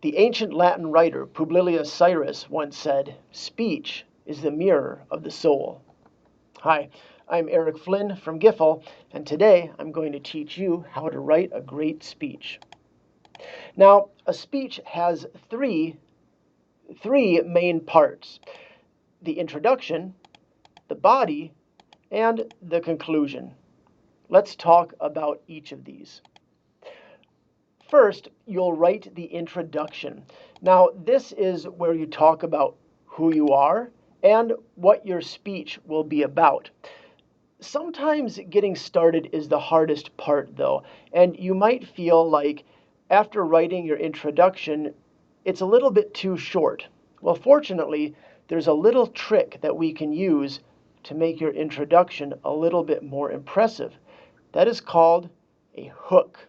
The ancient Latin writer Publilius Cyrus once said, "Speech is the mirror of the soul." Hi, I'm Eric Flynn from Giffel, and today I'm going to teach you how to write a great speech. Now, a speech has three main parts: the introduction, the body, and the conclusion. Let's talk about each of these. First, you'll write the introduction. Now, this is where you talk about who you are and what your speech will be about. Sometimes getting started is the hardest part, though, and you might feel like after writing your introduction, it's a little bit too short. Well, fortunately, there's a little trick that we can use to make your introduction a little bit more impressive. That is called a hook.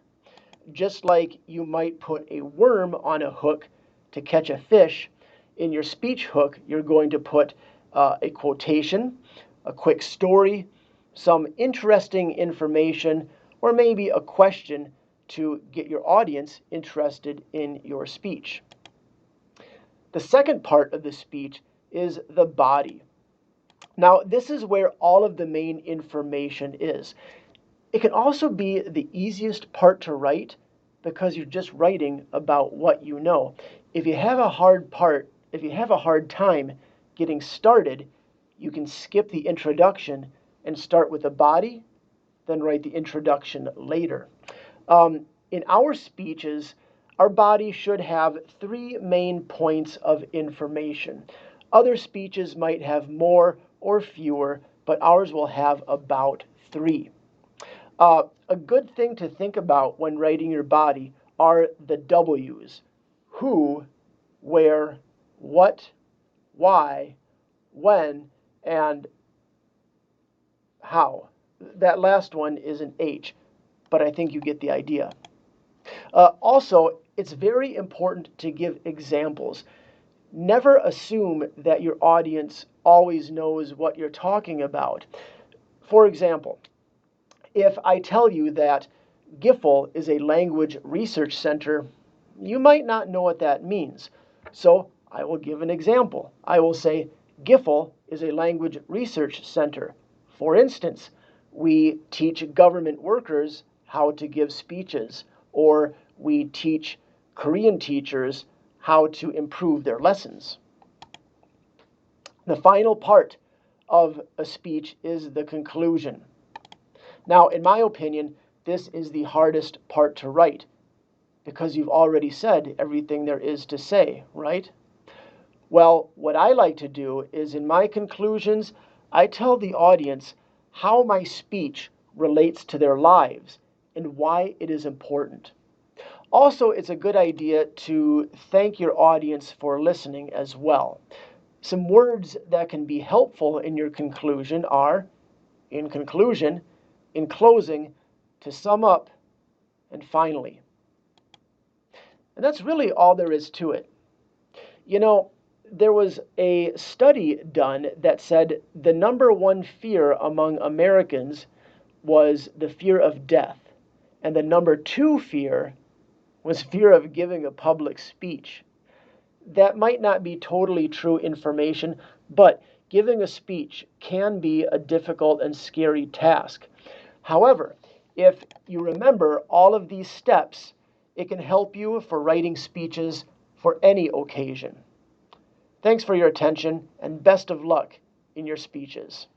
Just like you might put a worm on a hook to catch a fish, in your speech hook, you're going to put a quotation, a quick story, some interesting information, or maybe a question to get your audience interested in your speech. The second part of the speech is the body. Now, this is where all of the main information is. It can also be the easiest part to write because you're just writing about what you know. If you have a hard time getting started, you can skip the introduction and start with the body, then write the introduction later. In our speeches, our body should have three main points of information. Other speeches might have more or fewer, but ours will have about three. A good thing to think about when writing your body are the W's: who, where, what, why, when, and how. That last one is an H, but I think you get the idea. Also, it's very important to give examples. Never assume that your audience always knows what you're talking about. For example, if I tell you that Giffel is a language research center, you might not know what that means. So I will give an example. I will say, Giffel is a language research center. For instance, we teach government workers how to give speeches, or we teach Korean teachers how to improve their lessons. The final part of a speech is the conclusion. Now, in my opinion, this is the hardest part to write because you've already said everything there is to say, right? Well, what I like to do is in my conclusions, I tell the audience how my speech relates to their lives and why it is important. Also, it's a good idea to thank your audience for listening as well. Some words that can be helpful in your conclusion are, in conclusion, in closing, to sum up, and finally. And that's really all there is to it. You know, there was a study done that said the number one fear among Americans was the fear of death, and the number two fear was fear of giving a public speech. That might not be totally true information, but giving a speech can be a difficult and scary task. However, if you remember all of these steps, it can help you for writing speeches for any occasion. Thanks for your attention, and best of luck in your speeches.